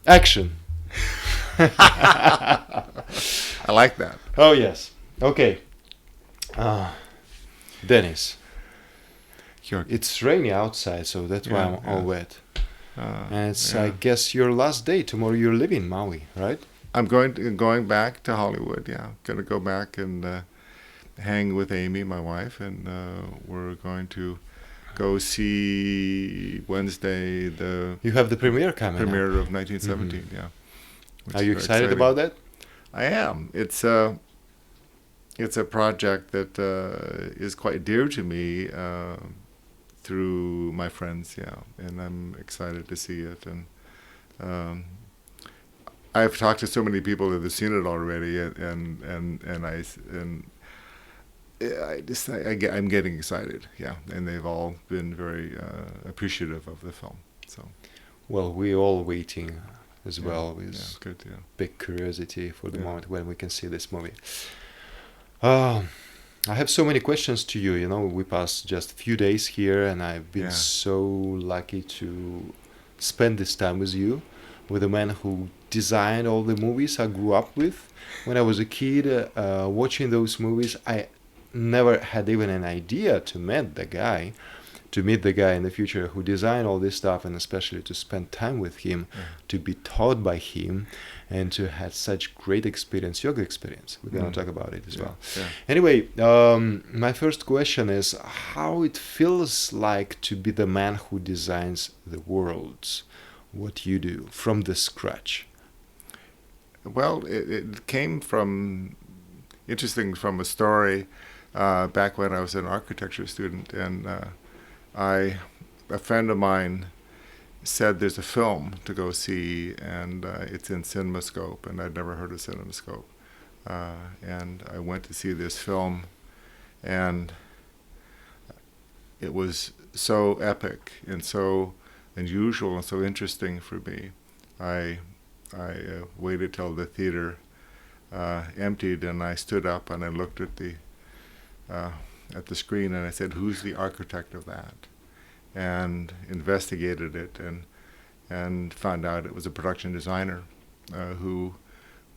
Action. I like that. Oh yes. Okay. Dennis, it's rainy outside, so that's why I'm all wet. And it's, I guess, your last day. Tomorrow you're leaving Maui, right? I'm going back to Hollywood. Yeah, going to go back and hang with Amy, my wife, and we're going to go see Wednesday You have the premiere coming. premiere of 1917. Mm-hmm. Yeah. Are you excited about that? I am. It's a project that is quite dear to me through my friends. Yeah, and I'm excited to see it. And I've talked to so many people that have seen it already, I'm getting excited. Yeah, and they've all been very appreciative of the film. So. Well, we're all waiting as well with good, big curiosity for the moment when we can see this movie. I have so many questions to you. You know, we passed just a few days here, and I've been so lucky to spend this time with you, with the man who designed all the movies I grew up with. When I was a kid, watching those movies, I never had even an idea to meet the guy in the future who designed all this stuff, and especially to spend time with him, to be taught by him, and to have such great experience, yoga experience. We're going to talk about it as well. Yeah. Anyway, my first question is how it feels like to be the man who designs the worlds, what you do from the scratch. Well, it came from a story back when I was an architecture student, and a friend of mine said there's a film to go see, and it's in CinemaScope, and I'd never heard of CinemaScope. And I went to see this film, and it was so epic and so unusual and so interesting for me. I waited till the theater emptied, and I stood up and I looked at the screen, and I said, "Who's the architect of that?" And investigated it, and found out it was a production designer who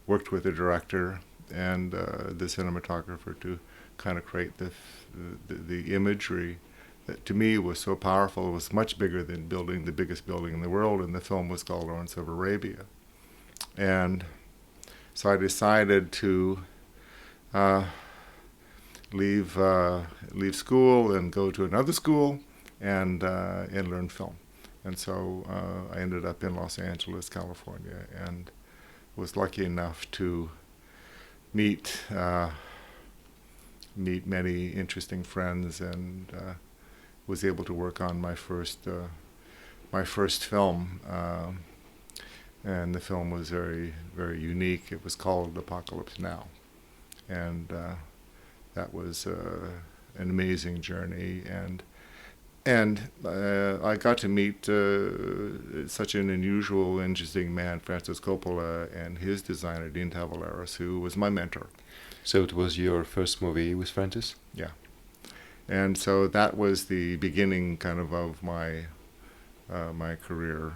worked with the director and the cinematographer to kind of create the imagery that to me was so powerful. It was much bigger than building the biggest building in the world, and the film was called Lawrence of Arabia. And so I decided to leave school and go to another school and learn film. And so I ended up in Los Angeles, California, and was lucky enough to meet many interesting friends, and was able to work on my first film. And the film was very, very unique. It was called Apocalypse Now, and that was an amazing journey. And I got to meet such an unusual, interesting man, Francis Coppola, and his designer, Dean Tavoularis, who was my mentor. So it was your first movie with Francis? Yeah. And so that was the beginning kind of my career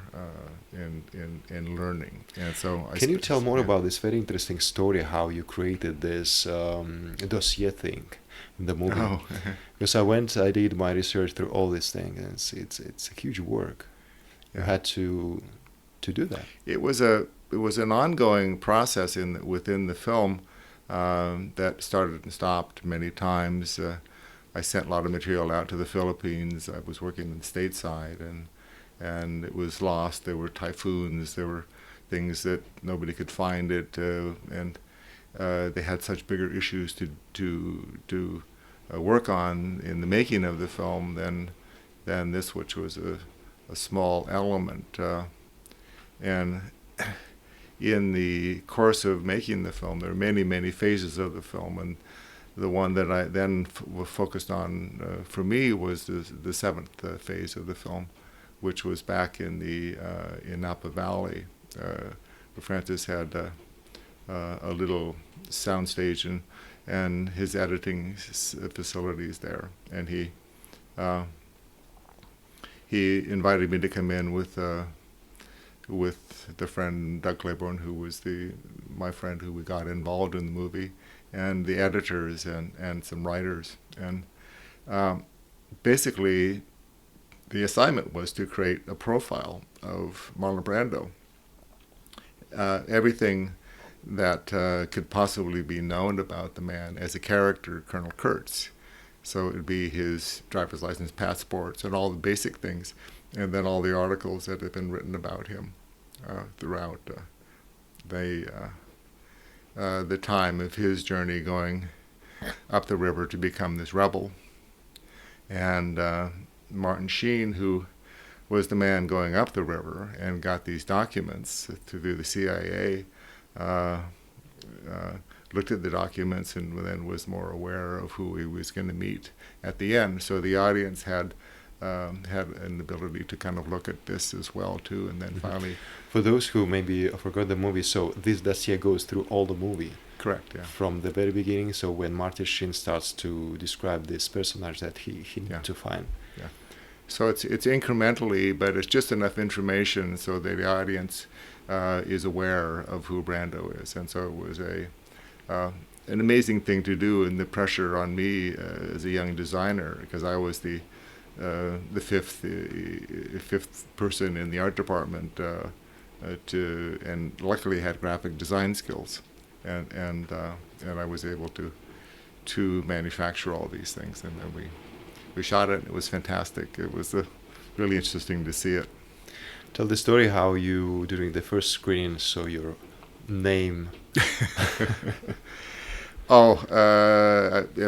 in learning. And so Can you tell more about this very interesting story, how you created this dossier thing in the movie? Oh. Because I did my research through all these things, and it's a huge work. You had to do that. It was an ongoing process within the film that started and stopped many times. I sent a lot of material out to the Philippines. I was working stateside, and it was lost. There were typhoons. There were things that nobody could find it, and they had such bigger issues to work on in the making of the film than this, which was a small element. And in the course of making the film, there are many, many phases of the film, and the one that I then focused on for me was the seventh phase of the film, which was back in Napa Valley, where Francis had a little soundstage and his editing facilities there, and he invited me to come in with with the friend Doug Claiborne, who was my friend who we got involved in the movie, and the editors and some writers. And basically, the assignment was to create a profile of Marlon Brando. Everything that could possibly be known about the man as a character, Colonel Kurtz. So it would be his driver's license, passports, and all the basic things, and then all the articles that have been written about him throughout the time of his journey going up the river to become this rebel. And Martin Sheen, who was the man going up the river and got these documents through the CIA, looked at the documents and then was more aware of who he was going to meet at the end. So the audience had an ability to kind of look at this as well too, and then finally. For those who maybe forgot the movie, so this dossier goes through all the movie. Correct. Yeah. From the very beginning. So when Martin Sheen starts to describe this personage that he needs to find. Yeah. So it's incrementally, but it's just enough information so that the audience is aware of who Brando is, and so it was an amazing thing to do, and the pressure on me as a young designer, because I was the fifth person in the art department and luckily had graphic design skills, and I was able to manufacture all these things, and then we shot it. It was fantastic. It was really interesting to see it. Tell the story how you, during the first screening, saw your name.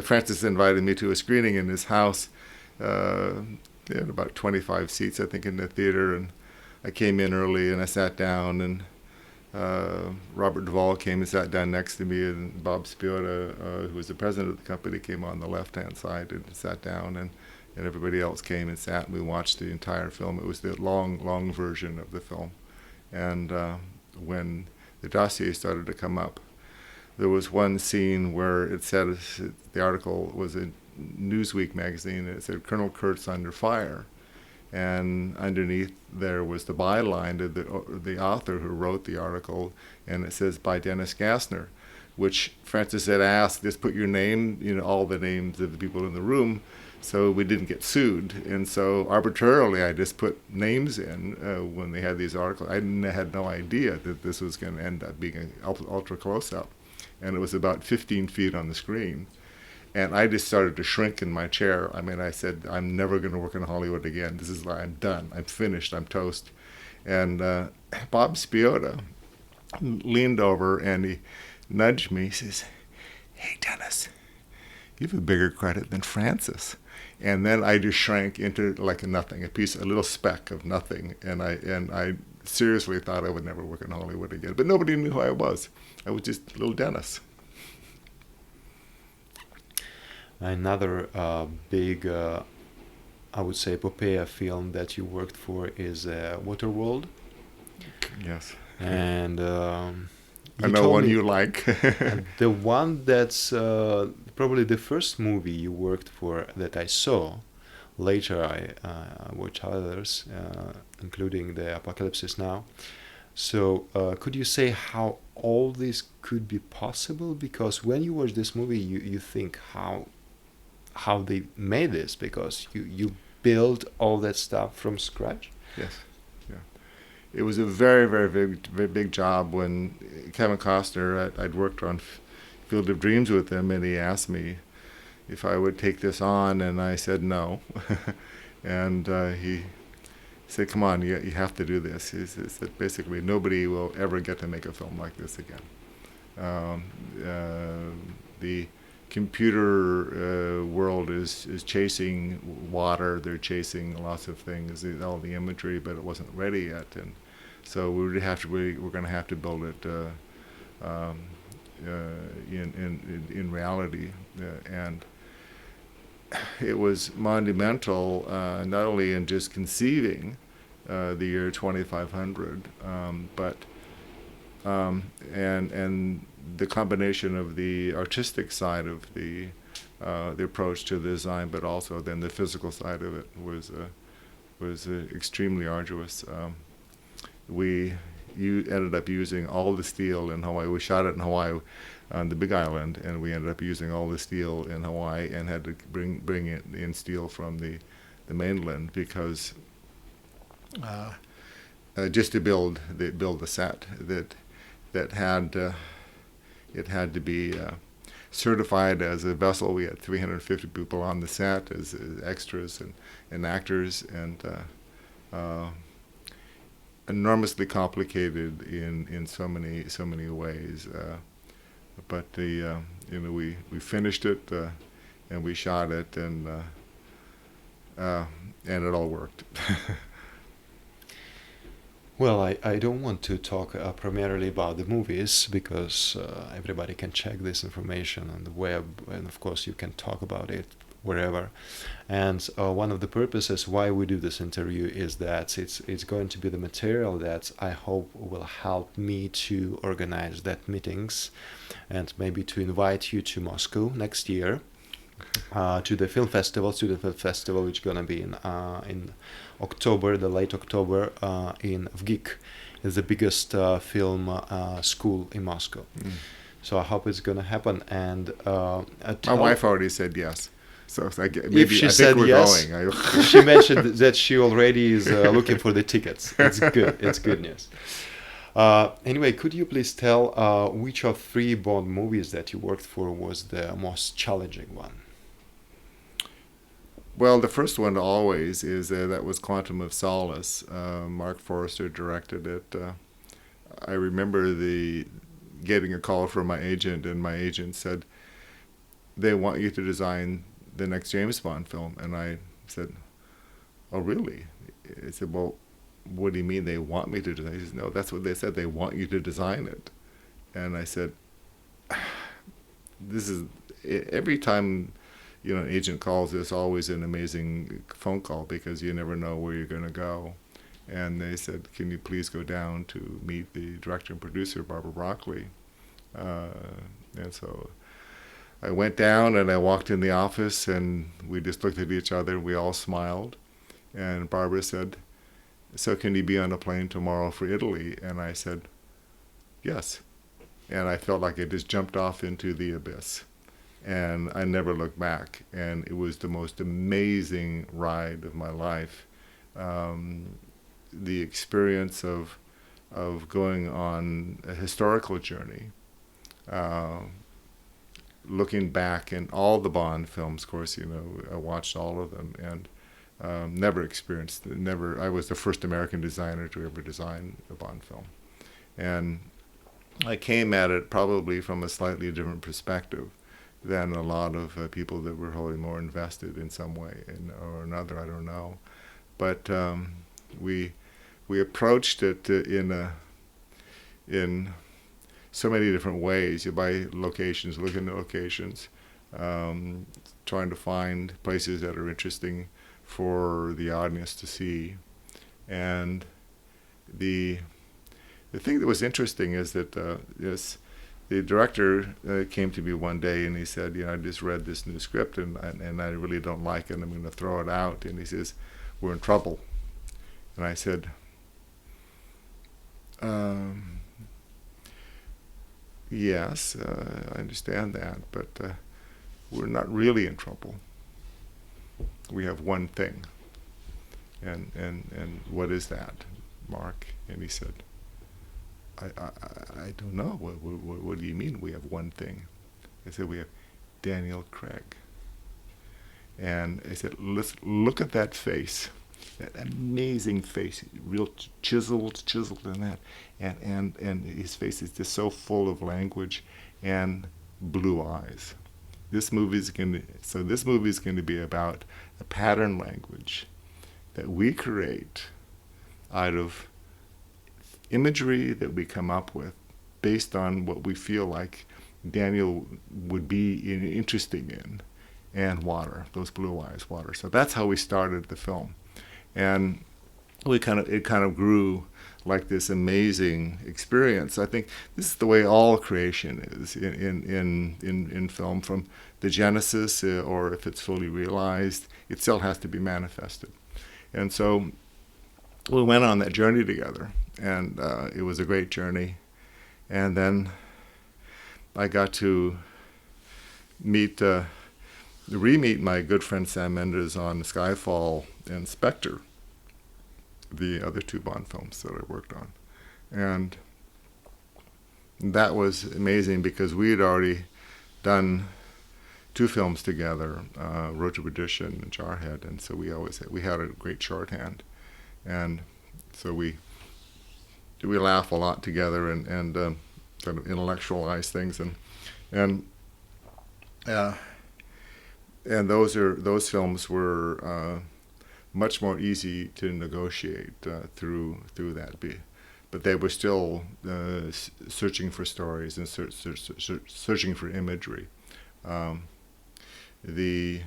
Francis invited me to a screening in his house. They had about 25 seats, I think, in the theater, and I came in early and I sat down, and Robert Duvall came and sat down next to me, and Bob Spiota, who was the president of the company, came on the left-hand side and sat down, and everybody else came and sat, and we watched the entire film. It was the long version of the film. And when the dossier started to come up, there was one scene where it said, the article was in Newsweek magazine, and it said, Colonel Kurtz under fire. And underneath there was the byline of the author who wrote the article, and it says, by Dennis Gassner, which Francis had asked, just put your name, all the names of the people in the room, so we didn't get sued. And so arbitrarily I just put names in when they had these articles. I had no idea that this was going to end up being an ultra close-up. And it was about 15 feet on the screen. And I just started to shrink in my chair. I mean, I said, I'm never going to work in Hollywood again. I'm done. I'm finished. I'm toast. And Bob Spiota leaned over and he nudged me. He says, hey, Dennis, you have a bigger credit than Francis. And then I just shrank into like a nothing, a little speck of nothing. And I seriously thought I would never work in Hollywood again. But nobody knew who I was. I was just little Dennis. Another big, I would say, epopea film that you worked for is Waterworld. Yes. And I know one you like. The one that's probably the first movie you worked for that I saw. Later I watched others, including The Apocalypse Is Now. So could you say how all this could be possible? Because when you watch this movie, you think how they made this, because you build all that stuff from scratch. Yes, yeah. It was a very, very big job. When Kevin Costner, I'd worked on Field of Dreams with him, and he asked me if I would take this on, and I said no. And he said, come on, you have to do this. He said, basically, nobody will ever get to make a film like this again. The computer world is chasing water. They're chasing lots of things, all the imagery, but it wasn't ready yet. And so we're going to have to build it in reality. And it was monumental, not only in just conceiving the year 2500, but and the combination of the artistic side of the approach to the design, but also then the physical side of it was extremely arduous. you ended up using all the steel in Hawaii. We shot it in Hawaii on the Big Island, and we ended up using all the steel in Hawaii and had to bring in steel from the mainland because just to build the set that had it had to be certified as a vessel. We had 350 people on the set as extras and actors, and enormously complicated in so many ways. But we finished it and we shot it, and it all worked. Well, I don't want to talk primarily about the movies because everybody can check this information on the web, and of course you can talk about it wherever. And one of the purposes why we do this interview is that it's going to be the material that I hope will help me to organize that meetings and maybe to invite you to Moscow next year to the film festival, student film festival, which is gonna be in October, the late October, in VGIK. It's the biggest film school in Moscow. So I hope it's gonna happen. And my wife already said yes. So maybe if she I said think we're yes, going. she mentioned that she already is looking for the tickets. It's good. It's good news. Anyway, could you please tell which of 3 Bond movies that you worked for was the most challenging one? Well, the first one always is that was Quantum of Solace. Mark Forrester directed it. I remember getting a call from my agent, and my agent said, "They want you to design the next James Bond film." And I said, "Oh, really?" I said, "Well, what do you mean they want me to design?" He says, "No, that's what they said. They want you to design it." And I said, "This is every time." An agent calls, it's always an amazing phone call because you never know where you're going to go. And they said, "Can you please go down to meet the director and producer, Barbara Broccoli?" And so I went down and I walked in the office and we just looked at each other and we all smiled. And Barbara said, "So can you be on a plane tomorrow for Italy?" And I said, "Yes." And I felt like I just jumped off into the abyss. And I never looked back, and it was the most amazing ride of my life. The experience of going on a historical journey, looking back in all the Bond films. Of course, I watched all of them, and I was the first American designer to ever design a Bond film, and I came at it probably from a slightly different perspective than a lot of people that were wholly more invested in some way or another. I don't know, but we approached it in so many different ways. You buy locations, looking at locations, trying to find places that are interesting for the audience to see, and the thing that was interesting is that the director came to me one day and he said, "I just read this new script and I really don't like it. I'm going to throw it out." And he says, "We're in trouble." And I said, "Yes, I understand that, but we're not really in trouble. We have one thing." And what is that, Mark? And he said, I don't know. What do you mean we have one thing? I said, "We have Daniel Craig." And I said, "Let's look at that face, that amazing face, real chiseled in that, and his face is just so full of language and blue eyes. This movie is going to be about a pattern language that we create out of imagery that we come up with based on what we feel like Daniel would be interesting in, and water, those blue eyes, water." So that's how we started the film, and it kind of grew like this amazing experience. I think this is the way all creation is in film, from the genesis, or if it's fully realized, it still has to be manifested. And so we went on that journey together, and it was a great journey. And then I got to re-meet my good friend Sam Mendes on Skyfall and Spectre, the other two Bond films that I worked on. And that was amazing because we had already done two films together, Road to Perdition and Jarhead, and so we had a great shorthand. And so we laugh a lot together and kind of intellectualize things, and those films were much more easy to negotiate through that. But they were still searching for stories and searching for imagery. The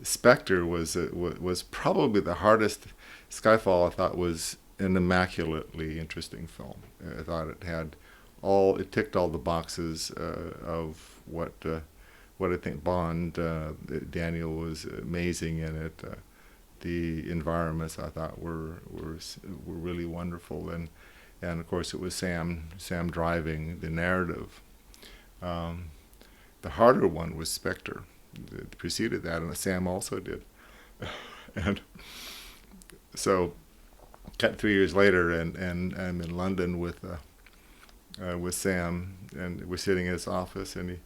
Spectre was probably the hardest. Skyfall, I thought, was an immaculately interesting film. I thought it ticked all the boxes of what I think Bond. Daniel was amazing in it. The environments I thought were really wonderful, and of course it was Sam driving the narrative. The harder one was Spectre. It preceded that, and Sam also did. And so, cut 3 years later, and I'm in London with Sam, and we're sitting in his office, and he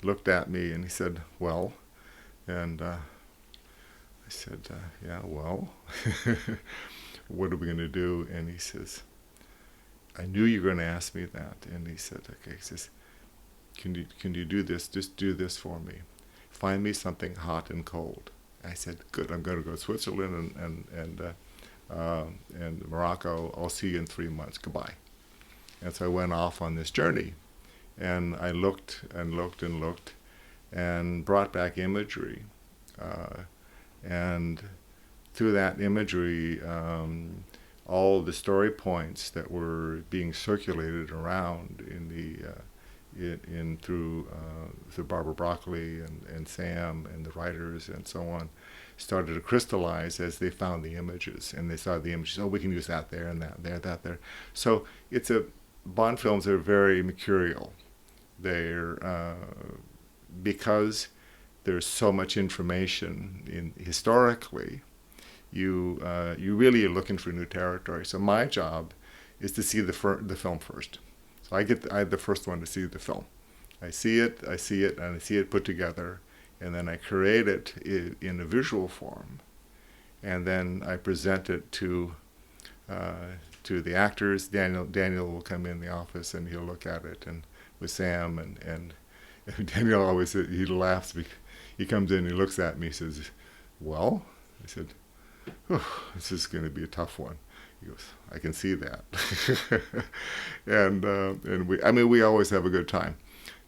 looked at me and he said, "Well," and I said, "Yeah, well, what are we going to do?" And he says, "I knew you were going to ask me that." And he said, "Okay," he says, Can you do this? Just do this for me. Find me something hot and cold." I said, "Good. I'm going to go to Switzerland and Morocco. I'll see you in 3 months. Goodbye." And so I went off on this journey, and I looked and looked and looked, and brought back imagery, and through that imagery, all the story points that were being circulated around through Barbara Broccoli and Sam and the writers and so on, started to crystallize as they found the images, and they saw the images. Oh, we can use that there and that there. So Bond films are very mercurial. They're because there's so much information historically. You really are looking for new territory. So my job is to see the film first. So I'm the first one to see the film. I see it, and I see it put together, and then I create it in a visual form, and then I present it to the actors. Daniel will come in the office and he'll look at it, and with Sam and Daniel always, he laughs. He comes in, he looks at me, he says, "Well," I said, "This is going to be a tough one." He goes, "I can see that." and we always have a good time.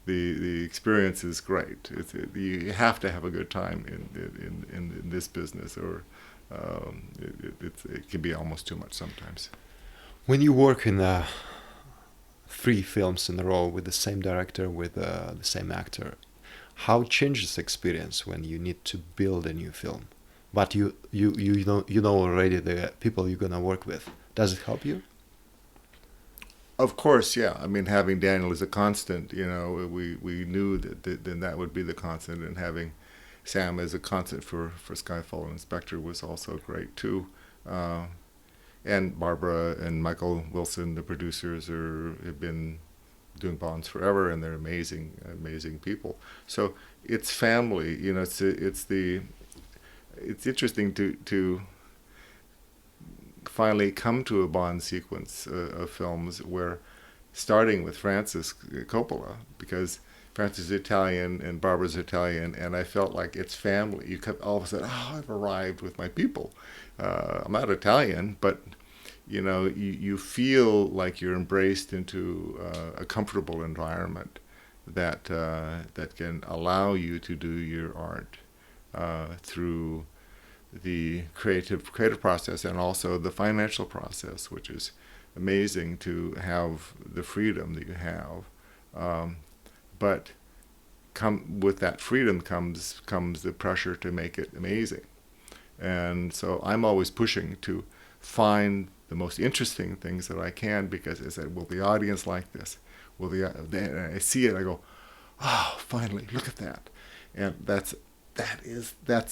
The experience is great. You have to have a good time in this business, or it can be almost too much sometimes. When you work in 3 films in a row with the same director, with the same actor, how changes the experience when you need to build a new film? But you know already the people you're gonna work with. Does it help you? Of course, yeah. I mean, having Daniel as a constant, we knew that then that would be the constant, and having Sam as a constant for Skyfall and Spectre was also great too. And Barbara and Michael Wilson, the producers, have been doing Bonds forever, and they're amazing people. So it's family. It's interesting to finally come to a Bond sequence of films where, starting with Francis Coppola, because Francis is Italian and Barbara's Italian, and I felt like it's family. You come, all of a sudden, I've arrived with my people. I'm not Italian, but you feel like you're embraced into a comfortable environment that can allow you to do your art through the creative process, and also the financial process, which is amazing to have the freedom that you have. But with that freedom comes the pressure to make it amazing. And so I'm always pushing to find the most interesting things that I can, because I said, will the audience like this? I see it, I go, oh, finally, look at that. And that's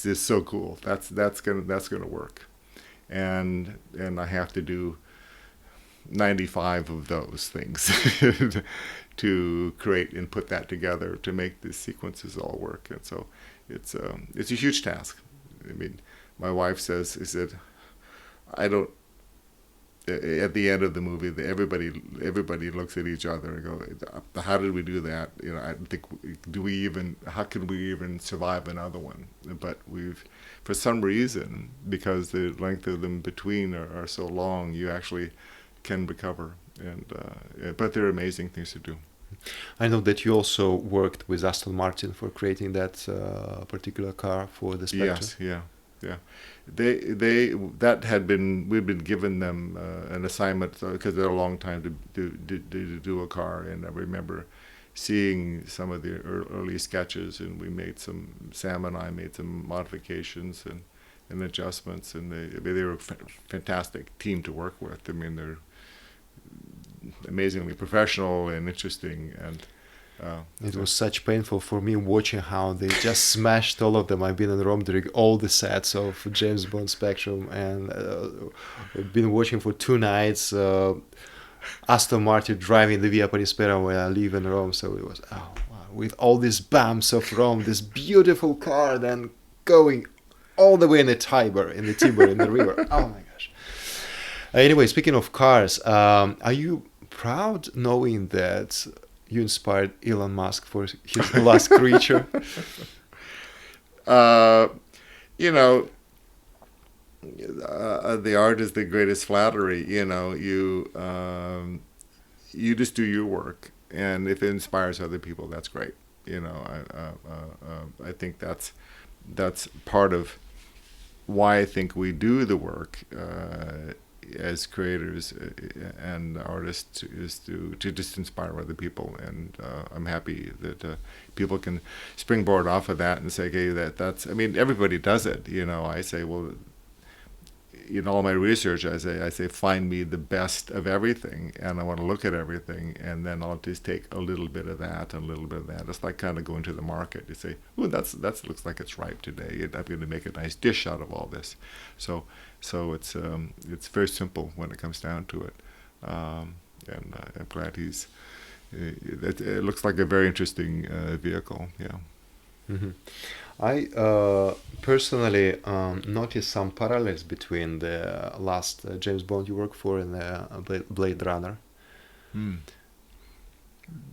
just so cool. That's gonna work. And I have to do 95 of those things to create and put that together to make the sequences all work. And so it's a huge task. I mean, my wife says, I don't. At the end of the movie, everybody looks at each other and go, "How did we do that? You know, I think how can we even survive another one?" But for some reason, because the length of them between are so long, you actually can recover. But they're amazing things to do. I know that you also worked with Aston Martin for creating that particular car for the Spectre. Yes, yeah. We've been given them an assignment, because they're a long time to do a car, and I remember seeing some of the early sketches, and Sam and I made some modifications and adjustments, and they were a fantastic team to work with. I mean, they're amazingly professional and interesting, and it was such painful for me watching how they just smashed all of them. I've been in Rome during all the sets of James Bond Spectrum, and I've been watching for 2 nights Aston Martin driving the Via Parispera where I live in Rome. So it was, oh wow, with all these bumps of Rome, this beautiful car then going all the way in the Tiber, in the river. Oh my gosh. Anyway, speaking of cars, are you proud knowing that you inspired Elon Musk for his last creature? You know, the art is the greatest flattery. You know, you just do your work, and if it inspires other people, that's great. You know, I think that's part of why I think we do the work as creators and artists, is to just inspire other people. And I'm happy that people can springboard off of that and say, okay, that's, I mean, everybody does it. You know, I say, well, in all my research, I say, find me the best of everything, and I want to look at everything, and then I'll just take a little bit of that and a little bit of that. It's like kind of going to the market. You say, "Ooh, that looks like it's ripe today. I'm going to make a nice dish out of all this." So it's very simple when it comes down to it, and I'm glad it looks like a very interesting vehicle. Yeah. Mm-hmm. I personally noticed some parallels between the last James Bond you worked for and the Blade Runner. Do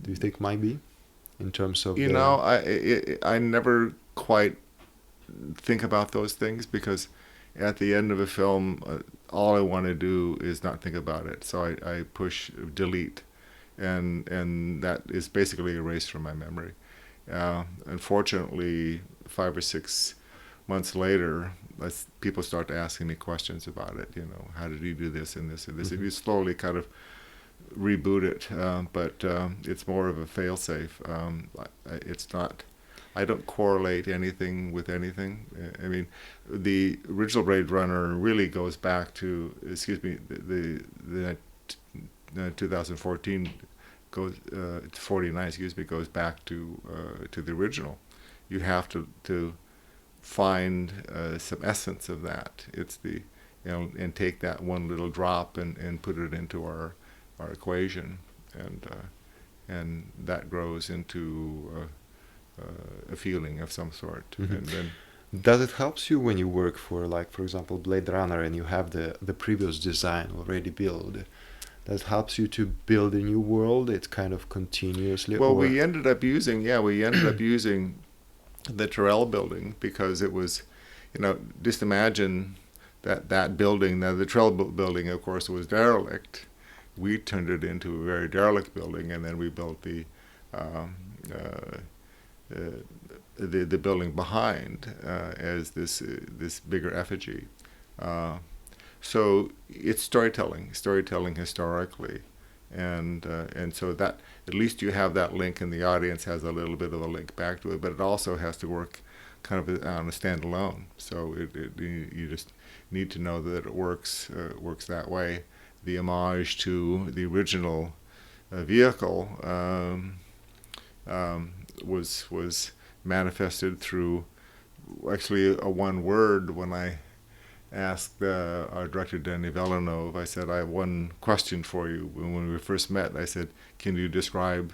you think might be, in terms of? You know, I never quite think about those things, because at the end of a film, all I want to do is not think about it. So I push delete, and that is basically erased from my memory. Unfortunately, 5 or 6 months later, people start asking me questions about it. You know, how did you do this and this and this? Mm-hmm. And you slowly kind of reboot it, but it's more of a fail-safe. It's not. I don't correlate anything with anything. I mean, the original Blade Runner really goes back to, the 2014 goes 49. Goes back to the original. You have to find some essence of that. It's and take that one little drop and put it into our equation, and that grows into a feeling of some sort. Mm-hmm. And then, does it help you when you work for, like, for example, Blade Runner, and you have the previous design already built? That helps you to build a new world? It's kind of continuously. Well, we ended up using the Terrell building, because it was, you know, just imagine that building. Now, the Terrell building, of course, was derelict. We turned it into a very derelict building, and then we built the building behind as this bigger effigy. So it's storytelling historically, and so that at least you have that link, and the audience has a little bit of a link back to it. But it also has to work kind of on a standalone. So you just need to know that it works that way. The homage to the original vehicle was manifested through actually a one word. When I asked our director Danny Villeneuve, I said, I have one question for you. When we first met, I said, can you describe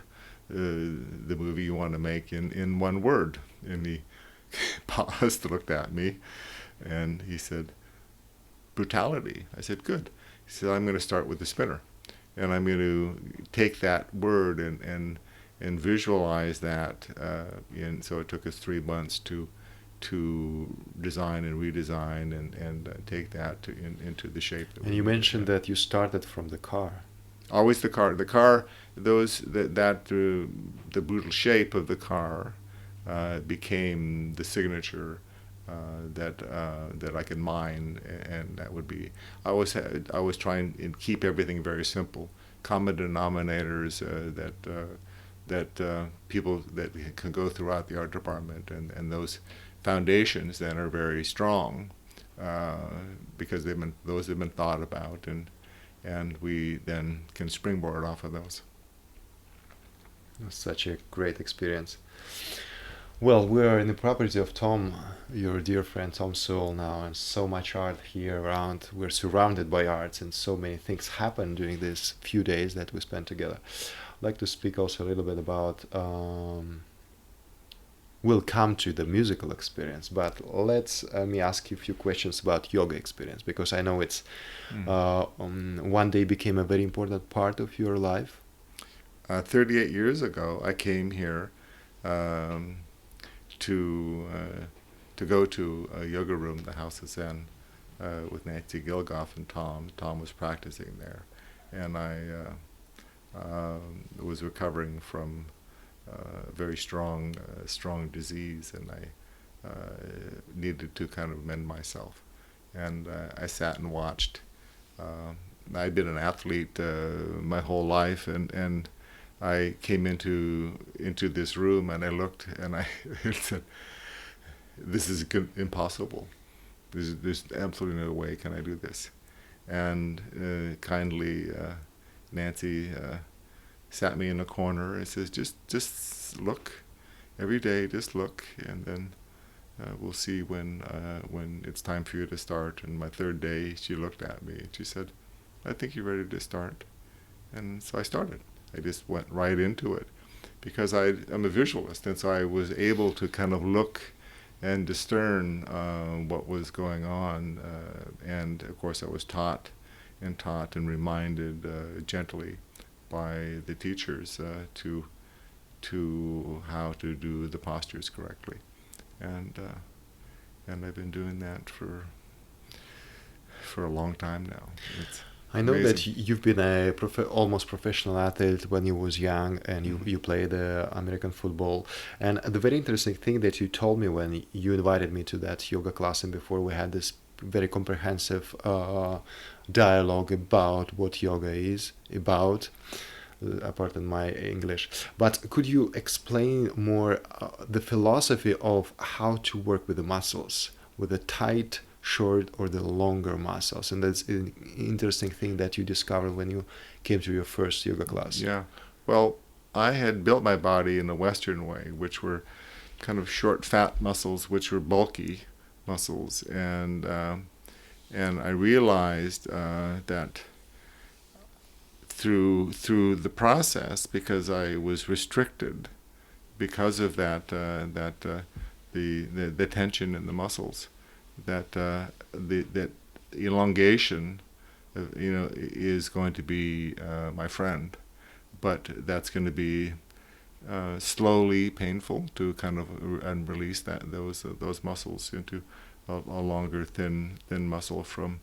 the movie you want to make in one word? And he paused, looked at me, and he said, brutality. I said, good. He said, I'm going to start with the spinner, and I'm going to take that word and visualize that. And so it took us 3 months to design and redesign and take that into the shape. And you mentioned that you started from the car. Always the car. The car. The brutal shape of the car became the signature that I could mine, and that would be. I was trying and keep everything very simple. Common denominators that people that can go throughout the art department, and those foundations then are very strong because those have been thought about, and we then can springboard off of those. Such a great experience. Well, we're in the property of Tom, your dear friend Tom Sewell now, and so much art here around. We're surrounded by arts, and so many things happen during these few days that we spent together. I'd like to speak also a little bit about we'll come to the musical experience, but let me ask you a few questions about yoga experience, because I know it's one day became a very important part of your life. 38 years ago, I came here to go to a yoga room, the House of Zen, with Nancy Gilgoff and Tom. Tom was practicing there, and I was recovering from very strong disease, and I needed to kind of mend myself. And I sat and watched. I'd been an athlete my whole life, and I came into this room, and I looked, and I said, "This is impossible. There's absolutely no way can I do this." And kindly, Nancy sat me in a corner and says, just look every day, just look, and then we'll see when it's time for you to start. And my third day, she looked at me and she said, "I think you're ready to start." And so I started. I just went right into it because I'm a visualist, and so I was able to kind of look and discern what was going on. And of course I was taught and reminded gently by the teachers to how to do the postures correctly, and I've been doing that for a long time now. It's I know amazing. that you've been a almost professional athlete when you was young, and you played American football. And the very interesting thing that you told me when you invited me to that yoga class, and before we had this very comprehensive dialogue about what yoga is about, apart from my English. But could you explain more the philosophy of how to work with the muscles, with the tight, short, or the longer muscles? And that's an interesting thing that you discovered when you came to your first yoga class. Yeah. Well, I had built my body in a Western way, which were kind of short, fat muscles, which were bulky muscles, and I realized that through the process, because I was restricted because of that the tension in the muscles, that that elongation is going to be my friend, but that's going to be slowly painful to kind of and release those muscles into a longer thin muscle from.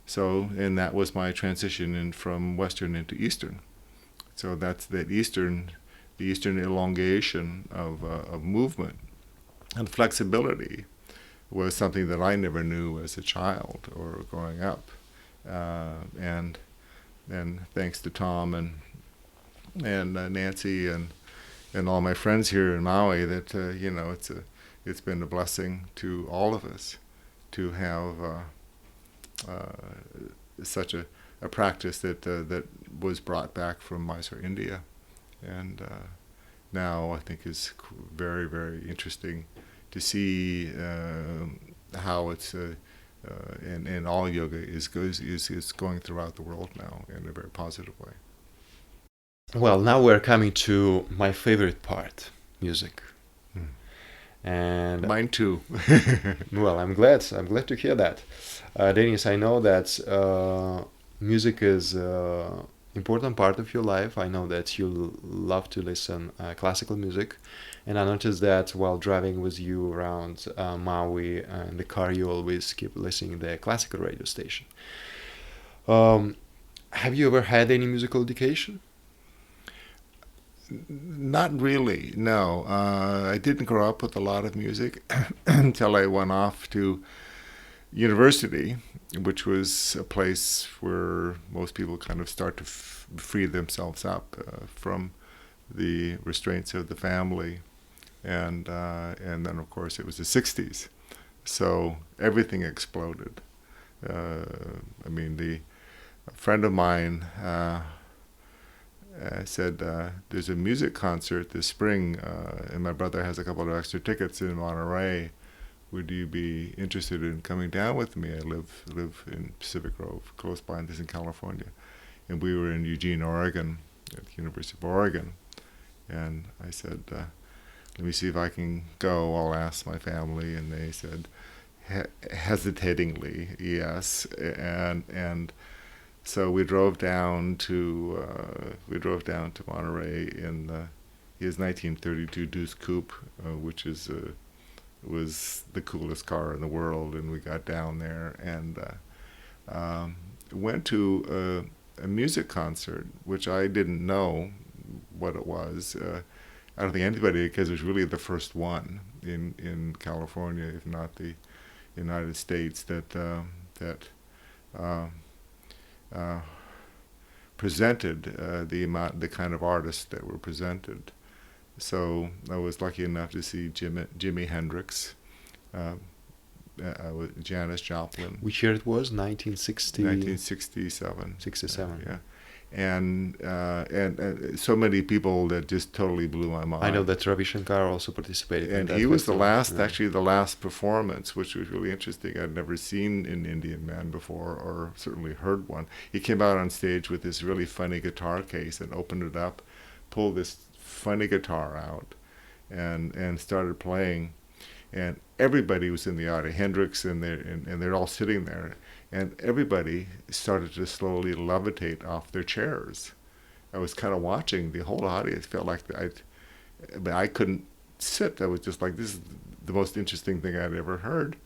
So, and that was my transition in from Western into Eastern. So that's the Eastern elongation of movement and flexibility was something that I never knew as a child or growing up. And thanks to Tom and Nancy and all my friends here in Maui, that it's been a blessing to all of us to have such a practice that was brought back from Mysore, India, and now I think is very, very interesting to see how it's and all yoga is going throughout the world now in a very positive way. Well, now we're coming to my favorite part, music. And mine too. well, I'm glad to hear that. Dennis, I know that music is important part of your life. I know that you love to listen classical music, and I noticed that while driving with you around Maui in the car, you always keep listening the classical radio station. Have you ever had any musical education? Not really, no. I didn't grow up with a lot of music until I went off to university, which was a place where most people kind of start to free themselves up from the restraints of the family. And then, of course, it was the 60s. So everything exploded. I mean, a friend of mine said, there's a music concert this spring, and my brother has a couple of extra tickets in Monterey. Would you be interested in coming down with me? I live in Pacific Grove, close by, and this in California. And we were in Eugene, Oregon, at the University of Oregon. And I said, let me see if I can go. I'll ask my family. And they said, hesitatingly, yes. And so we drove down to Monterey in his 1932 Deuce Coupe, which was the coolest car in the world, and we got down there and went to a music concert, which I didn't know what it was. I don't think anybody, because it was really the first one in California, if not the United States, that presented the kind of artists that were presented. So I was lucky enough to see Jimi Hendrix, Janis Joplin. Which year it was? 1967. 67. Yeah. And so many people that just totally blew my mind. I know that Ravi Shankar also participated. And he was actually the last performance, which was really interesting. I'd never seen an Indian man before, or certainly heard one. He came out on stage with this really funny guitar case and opened it up, pulled this funny guitar out, and started playing. And everybody was in the audience, Hendrix, and they're all sitting there. And everybody started to slowly levitate off their chairs. I was kind of watching the whole audience. Felt like I couldn't sit. I was just like, this is the most interesting thing I'd ever heard.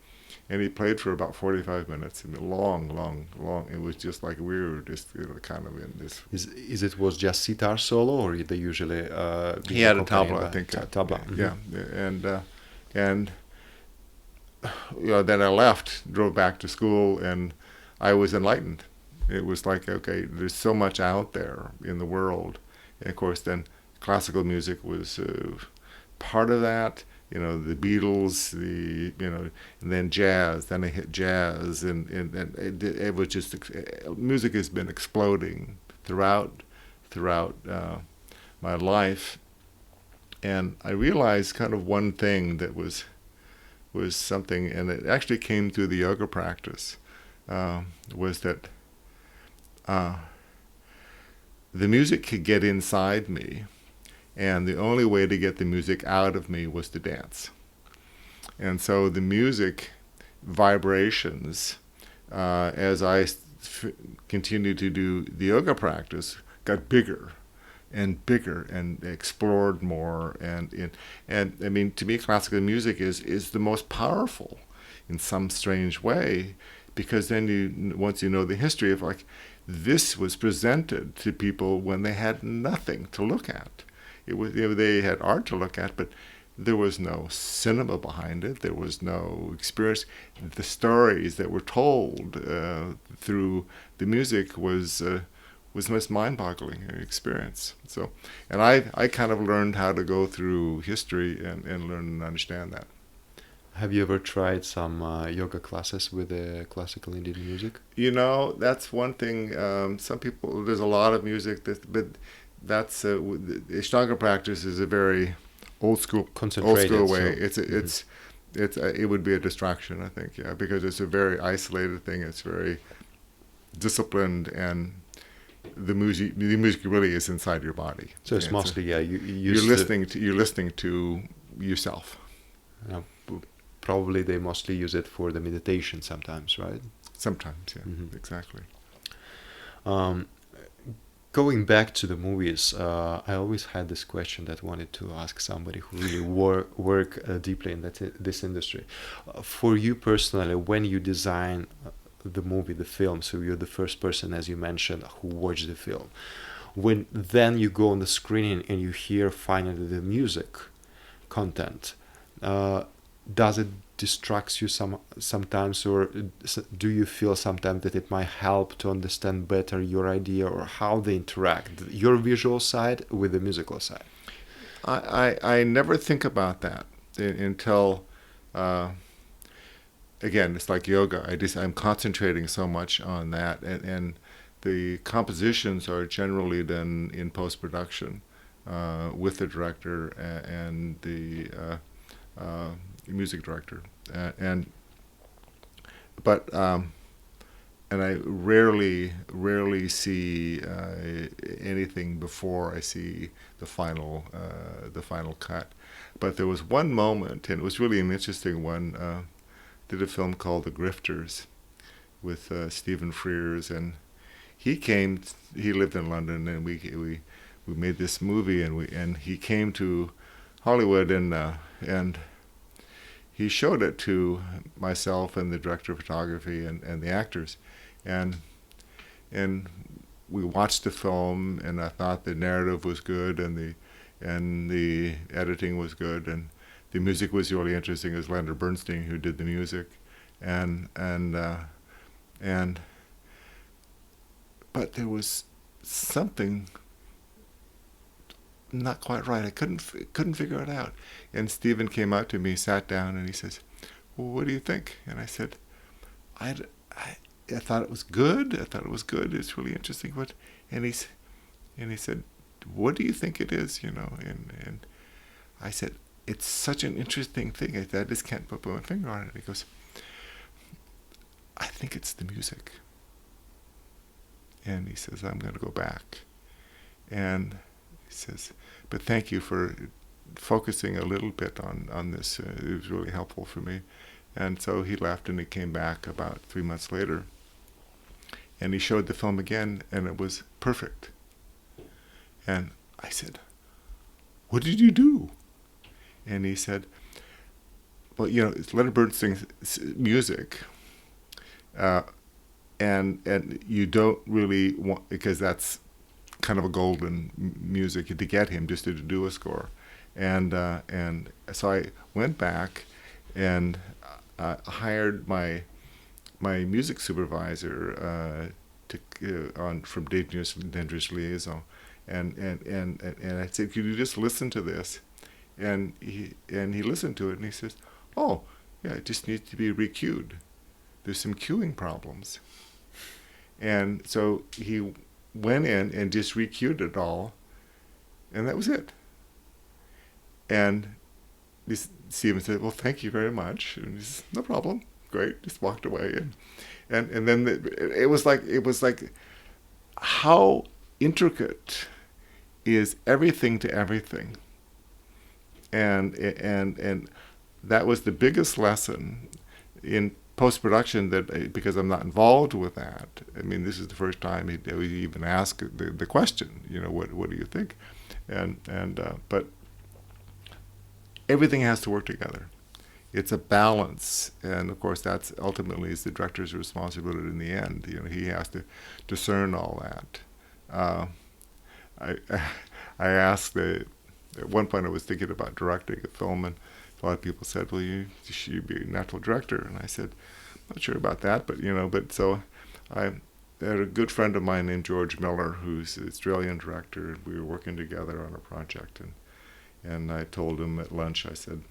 And he played for about 45 minutes. I mean, long. It was just like we were just kind of in this. Was just sitar solo, or they usually? He had a tabla, I think. Tabla. Yeah, and then I left, drove back to school, and I was enlightened. It was like, okay, there's so much out there in the world. And of course, then classical music was part of that. The Beatles, and then jazz. Then I hit jazz, and it was just music has been exploding throughout my life. And I realized kind of one thing that was something, and it actually came through the yoga practice, was that the music could get inside me, and the only way to get the music out of me was to dance. And so the music vibrations, as I continued to do the yoga practice, got bigger and bigger and explored more. And I mean, to me, classical music is the most powerful in some strange way, because then once you know the history of, like, this was presented to people when they had nothing to look at. It was, they had art to look at, but there was no cinema behind it. There was no experience. The stories that were told through the music was the most mind-boggling experience. So, and I kind of learned how to go through history and learn and understand that. Have you ever tried some yoga classes with classical Indian music? That's one thing. Some people, there's a lot of music, but that's the Ashtanga practice is a very old school Concentrated. way. So. It would be a distraction, I think, yeah, because it's a very isolated thing. It's very disciplined, and the music really is inside your body. So it's mostly you're listening to yourself. Probably they mostly use it for the meditation sometimes, right? Sometimes, yeah, exactly. Going back to the movies, I always had this question that I wanted to ask somebody who really work deeply in this industry. For you personally, when you design the movie, the film, so you're the first person, as you mentioned, who watched the film. When then you go on the screen and you hear finally the music content, does it distract you sometimes, or do you feel sometimes that it might help to understand better your idea or how they interact, your visual side with the musical side? I never think about that until, again, it's like yoga. I'm concentrating so much on that, and the compositions are generally done in post-production with the director and the music director, and I rarely see anything before I see the final cut. But there was one moment, and it was really an interesting one. Did a film called The Grifters with Stephen Frears, and he lived in London, and we made this movie, and he came to Hollywood, and he showed it to myself and the director of photography and the actors, and we watched the film, and I thought the narrative was good, and the editing was good, and the music was really interesting. It was Leonard Bernstein who did the music, but there was something not quite right. I couldn't figure it out. And Stephen came out to me, sat down, and he says, "Well, what do you think?" And I said, I thought it was good. It's really interesting. And he said, "What do you think it is?" And I said, "It's such an interesting thing. I just can't put my finger on it." And he goes, "I think it's the music." And he says, "I'm going to go back." And he says, "But thank you for focusing a little bit on this. It was really helpful for me." And so he left, and he came back about 3 months later. And he showed the film again, and it was perfect. And I said, "What did you do?" And he said, "Well, it's Leonard Bernstein's music, and you don't really want, because that's kind of a golden music to get him just to do a score." And so I went back and hired my music supervisor from Dangerous Liaison, and I said, "Could you just listen to this?" And he listened to it, and he says, "Oh, yeah, it just needs to be recued. There's some cueing problems." And so he went in and just recued it all, and that was it. And Stephen said, "Well, thank you very much." And he said, "No problem, great." Just walked away, and then it was like how intricate is everything to everything, and that was the biggest lesson in post-production, that because I'm not involved with that. I mean, this is the first time he even asked the question, what do you think? But everything has to work together. It's a balance, and of course that's ultimately is the director's responsibility in the end. He has to discern all that. I asked at one point I was thinking about directing a film, and a lot of people said, "Well, you should be a natural director." And I said, "Not sure about that, but so I had a good friend of mine named George Miller, who's an Australian director, and we were working together on a project, and I told him at lunch, I said,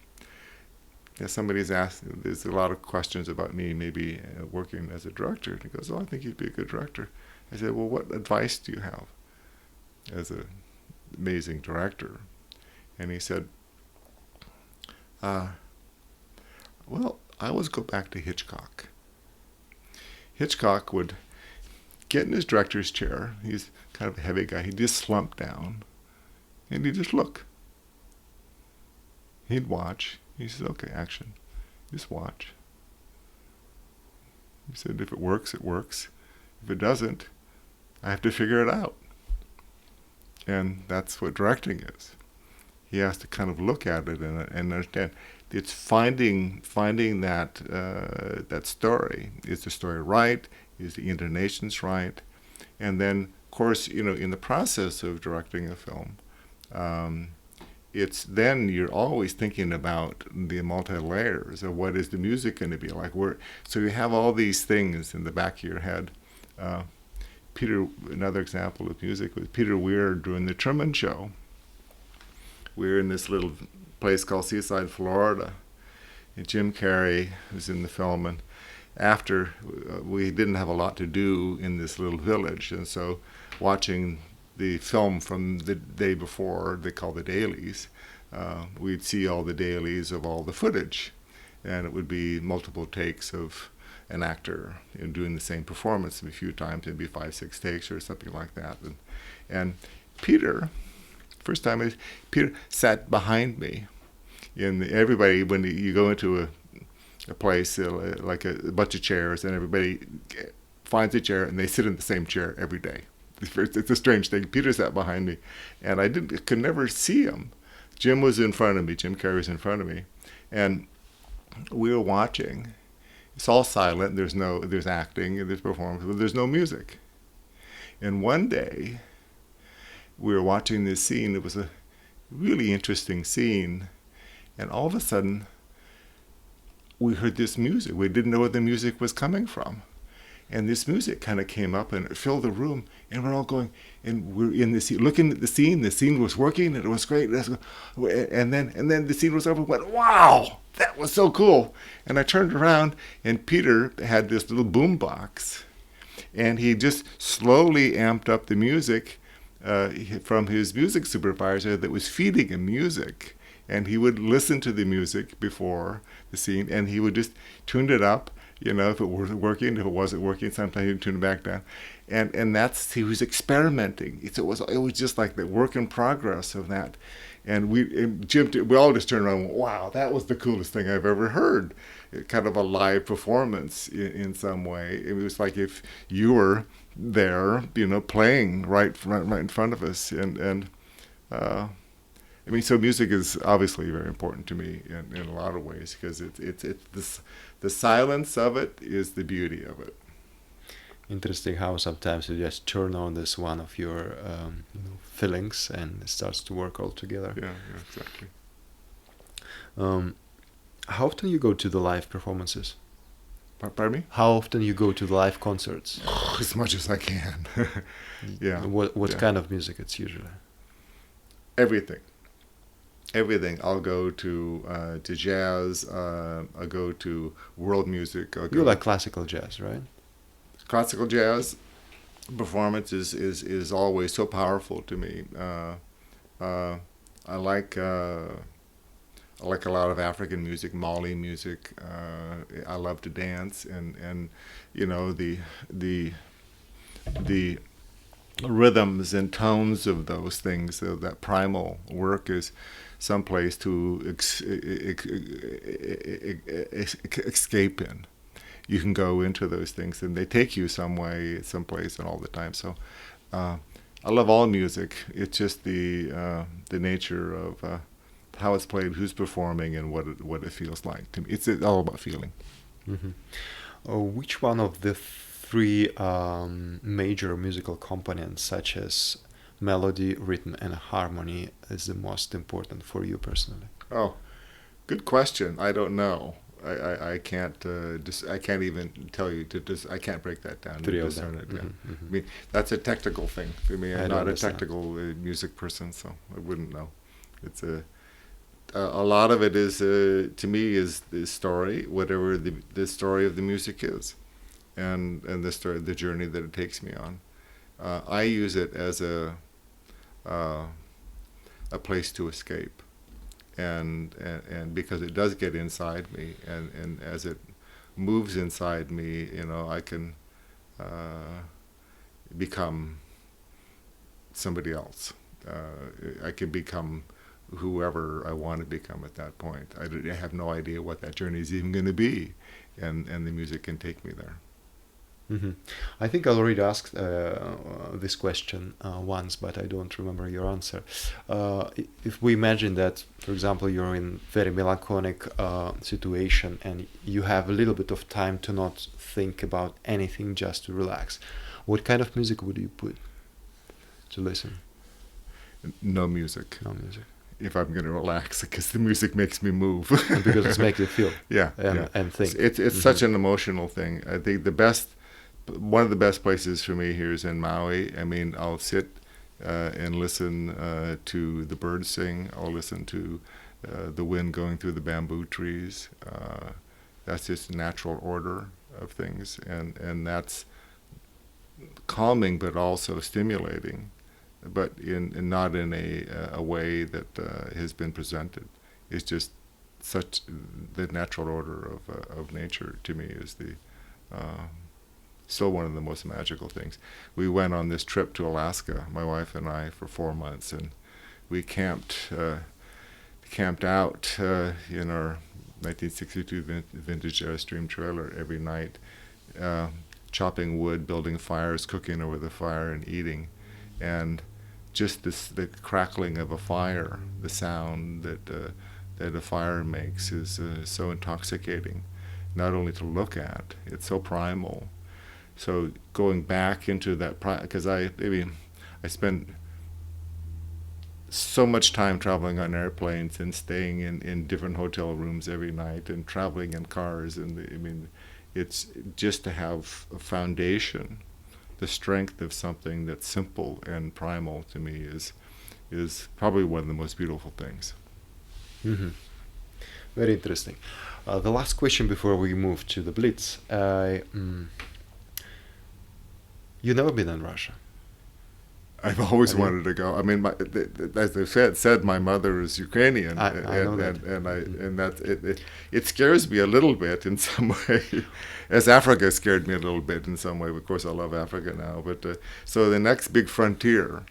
Yeah, somebody's asked. There's a lot of questions about me maybe working as a director. And he goes, "Oh, I think you'd be a good director." I said, "Well, what advice do you have as an amazing director?" And he said, "Well, I always go back to Hitchcock. Hitchcock would get in his director's chair. He's kind of a heavy guy. He'd just slump down, and he'd just look. He'd watch. He said, 'Okay, action. Just watch.' He said, 'If it works, it works. If it doesn't, I have to figure it out.' And that's what directing is. He has to kind of look at it and understand. It's finding that story. Is the story right? Is the intonations right? And then, of course, in the process of directing a film, it's then you're always thinking about the multi-layers of what is the music going to be like. So you have all these things in the back of your head. Another example of music was Peter Weir doing the Truman Show. We were in this little place called Seaside, Florida, and Jim Carrey was in the film, and after we didn't have a lot to do in this little village, and so watching the film from the day before, they call the dailies, we'd see all the dailies of all the footage, and it would be multiple takes of an actor doing the same performance a few times. It'd be 5-6 takes or something like that, and Peter, first time Peter sat behind me. And everybody, when you go into a place like a bunch of chairs, and everybody finds a chair and they sit in the same chair every day. It's a strange thing. Peter sat behind me, and I could never see him. Jim was in front of me. Jim Carrey was in front of me, and we were watching. It's all silent. There's acting, there's performance, but there's no music. And one day, we were watching this scene. It was a really interesting scene, and all of a sudden, we heard this music. We didn't know where the music was coming from. And this music kind of came up and it filled the room, and we're all going, and we're in the scene, looking at the scene was working, and it was great. And then the scene was over, and went, wow, that was so cool. And I turned around, and Peter had this little boom box, and he just slowly amped up the music from his music supervisor that was feeding him music. And he would listen to the music before the scene, and he would just tune it up, if it was working. If it wasn't working, sometimes he'd tune it back down. And he was experimenting. It was just like the work in progress of that. And Jim, we all just turned around and went, wow, that was the coolest thing I've ever heard. Kind of a live performance in some way. It was like if you were there, playing right in front of us. So music is obviously very important to me in a lot of ways, because the silence of it is the beauty of it. Interesting how sometimes you just turn on this one of your feelings and it starts to work all together. Yeah, exactly. How often you go to the live performances? Pardon me? How often you go to the live concerts? As much as I can. Yeah. What kind of music it's usually? Everything. I'll go to jazz. I'll go to world music. You like classical jazz, right? Classical jazz performance is always so powerful to me. I like a lot of African music, Maui music. I love to dance, and the rhythms and tones of those things, that primal work is someplace to escape in. You can go into those things, and they take you someplace, and all the time. So, I love all music. It's just the nature of how it's played, who's performing, and what it feels like to me. It's all about feeling. Mm-hmm. Which one of the three major musical components, such as melody, rhythm, and harmony, is the most important for you personally? Oh, good question. I don't know. I can't I can't even tell you I can't break that down. Three of them. It. Yeah. Mm-hmm, mm-hmm. I mean, that's a technical thing for me. I'm not understand. a technical music person, so I wouldn't know. a lot of it is, to me, is the story, whatever the story of the music is, and the story, the journey that it takes me on. I use it as a place to escape, and because it does get inside me, and as it moves inside me, I can become somebody else. I can become whoever I want to become at that point. I have no idea what that journey is even going to be, and the music can take me there. Mm-hmm. I think I already asked this question once, but I don't remember your answer. If we imagine that, for example, you're in very melancholic situation and you have a little bit of time to not think about anything, just to relax, what kind of music would you put to listen? No music. No music. If I'm going to relax, because the music makes me move. Because it makes you feel. Yeah, and think. It's such an emotional thing. I think one of the best places for me here is in Maui. I mean, I'll sit and listen to the birds sing. I'll listen to the wind going through the bamboo trees. That's just natural order of things, and that's calming, but also stimulating, but not in a way that has been presented. It's just such the natural order of nature to me is still one of the most magical things. We went on this trip to Alaska, my wife and I, for 4 months, and we camped out in our 1962 vintage Airstream trailer every night, chopping wood, building fires, cooking over the fire, and eating. And just the crackling of a fire, the sound that a fire makes is so intoxicating, not only to look at, it's so primal. So going back into that, because I spent so much time traveling on airplanes and staying in different hotel rooms every night and traveling in cars, and it's just to have a foundation, the strength of something that's simple and primal to me is probably one of the most beautiful things. Mm-hmm. Very interesting. The last question before we move to the Blitz. You've never been in Russia? I've always wanted to go. I mean, as I said, my mother is Ukrainian, I know that. and that it scares me a little bit in some way, as Africa scared me a little bit in some way. Of course, I love Africa now, but so the next big frontier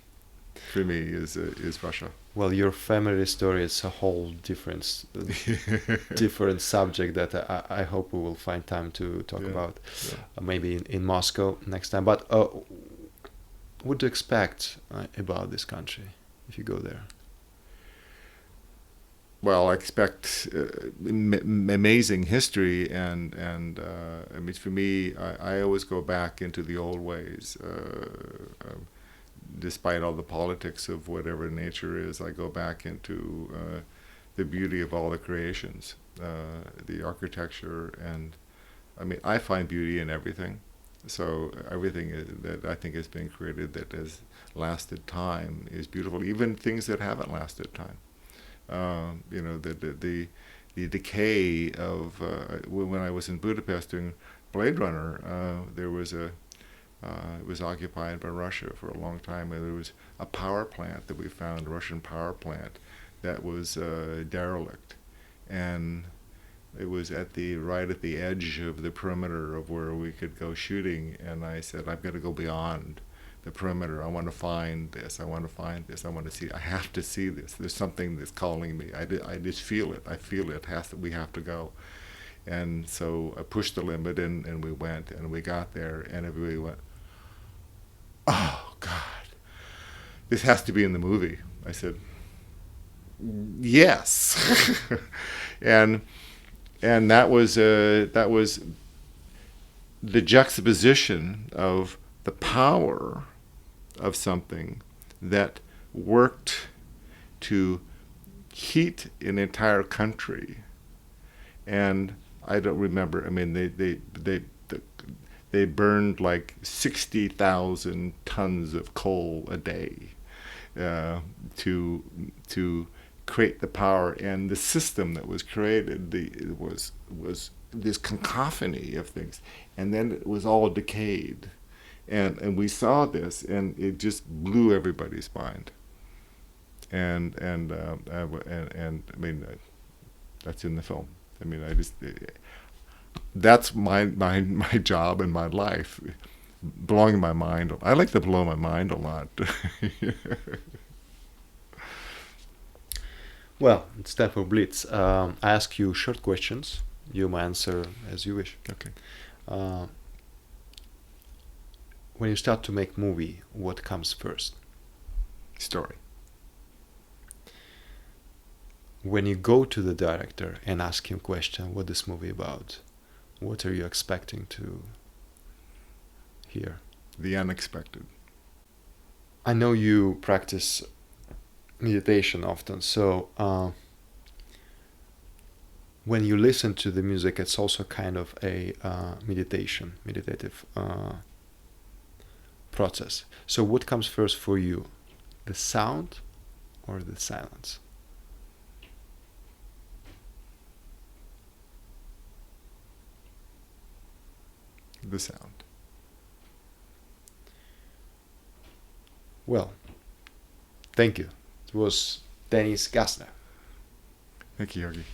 for me is Russia. Well, your family story is a whole different subject that I hope we will find time to talk about, maybe in Moscow next time. But what do you expect about this country if you go there? Well, I expect amazing history, and I mean, for me, I always go back into the old ways. Despite all the politics of whatever nature is, I go back into the beauty of all the creations, the architecture, and I mean, I find beauty in everything. So everything that I think has been created that has lasted time is beautiful. Even things that haven't lasted time. The decay of when I was in Budapest doing Blade Runner, there was it was occupied by Russia for a long time, and there was a power plant that we found, a Russian power plant, that was derelict, and it was right at the edge of the perimeter of where we could go shooting. And I said, I've got to go beyond the perimeter. I want to find this. I want to find this. I want to see. I have to see this. There's something that's calling me. I just feel it. I feel it. We have to go. And so I pushed the limit, and we went, and we got there, and everybody went, oh God, this has to be in the movie. I said, yes. And that was the juxtaposition of the power of something that worked to heat an entire country. And I don't remember. I mean, they burned like 60,000 tons of coal a day to create the power, and the system that was created was this cacophony of things, and then it was all decayed, and we saw this, and it just blew everybody's mind, and I mean, that's in the film. I mean, that's my job in my life, blowing my mind. I like to blow my mind a lot. Well, it's time for Blitz. I ask you short questions. You may answer as you wish. Okay. When you start to make movie, what comes first? Story. When you go to the director and ask him question, what this movie about? What are you expecting to hear? The unexpected. I know you practice meditation often, so when you listen to the music, it's also kind of a meditative process. So what comes first for you, the sound or the silence? The sound. Well, thank you. It was Dennis Gassner. Thank you, Georgy.